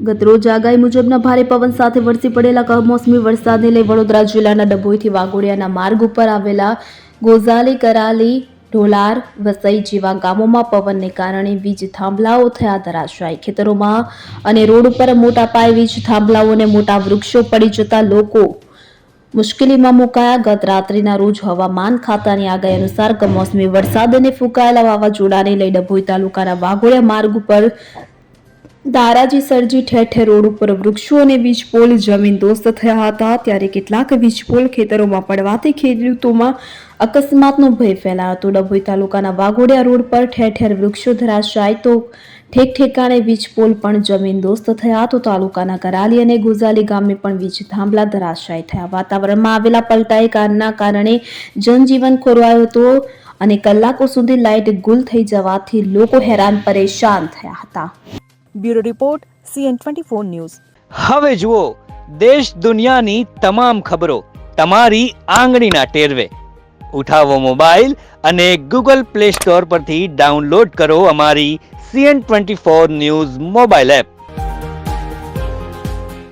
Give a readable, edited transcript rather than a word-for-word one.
ગતરોજ આગાહી મુજબના ભારે પવન સાથે વરસી પડેલા કમોસમી વરસાદને લઈ વડોદરા જિલ્લાના ડભોઈથી વાઘોડિયાના માર્ગ ઉપર આવેલા ગોઝાલી, કરાલી, ઢોલાર, વસઈ જેવા ગામોમાં પવનને કારણે વીજ થાંભલાઓ થયા ધરાશાયી. ખેતરોમાં અને રોડ ઉપર મોટા પાયે વીજ થાંભલાઓ અને મોટા વૃક્ષો પડી જતા લોકો મુશ્કેલીમાં મુકાયા. ગત રાત્રિના રોજ હવામાન ખાતાની આગાહી અનુસાર કમોસમી વરસાદ અને ફૂંકાયેલા વાવાઝોડાને લઈ ડભોઈ તાલુકાના વાઘોડિયા માર્ગ ઉપર તારાજી સર્જી. ઠેર ઠેર રોડ ઉપર વૃક્ષો અને વીજપોલ જમીનદોસ્ત થયા હતા. ત્યારે કેટલાક વીજપોલ ખેતરોમાં પડવાથી ખેડૂતોમાં અકસ્માતનો ભય ફેલાયો હતો. ડભોઈ તાલુકાના વાઘોડિયા રોડ પર ઠેર ઠેર વૃક્ષો ધરાશાયી તો ઠેક ઠેકાણે વીજપોલ પણ જમીનદોસ્ત થયા તો તાલુકાના કરાલી અને ગોઝાલી ગામે પણ વીજ થાંભલા ધરાશાયી થયા. વાતાવરણમાં આવેલા પલટાના કારણે જનજીવન ખોરવાયું હતું અને કલાકો સુધી લાઇટ ગુલ થઈ જવાથી લોકો હેરાન પરેશાન થયા હતા. Bureau report CN24 news. હવે જુઓ દેશ દુનિયાની તમામ ખબરો તમારી આંગળીના ટેરવે. ઉઠાવો મોબાઈલ અને Google Play Store પરથી ડાઉનલોડ કરો અમારી CN24 ન્યૂઝ મોબાઈલ એપ.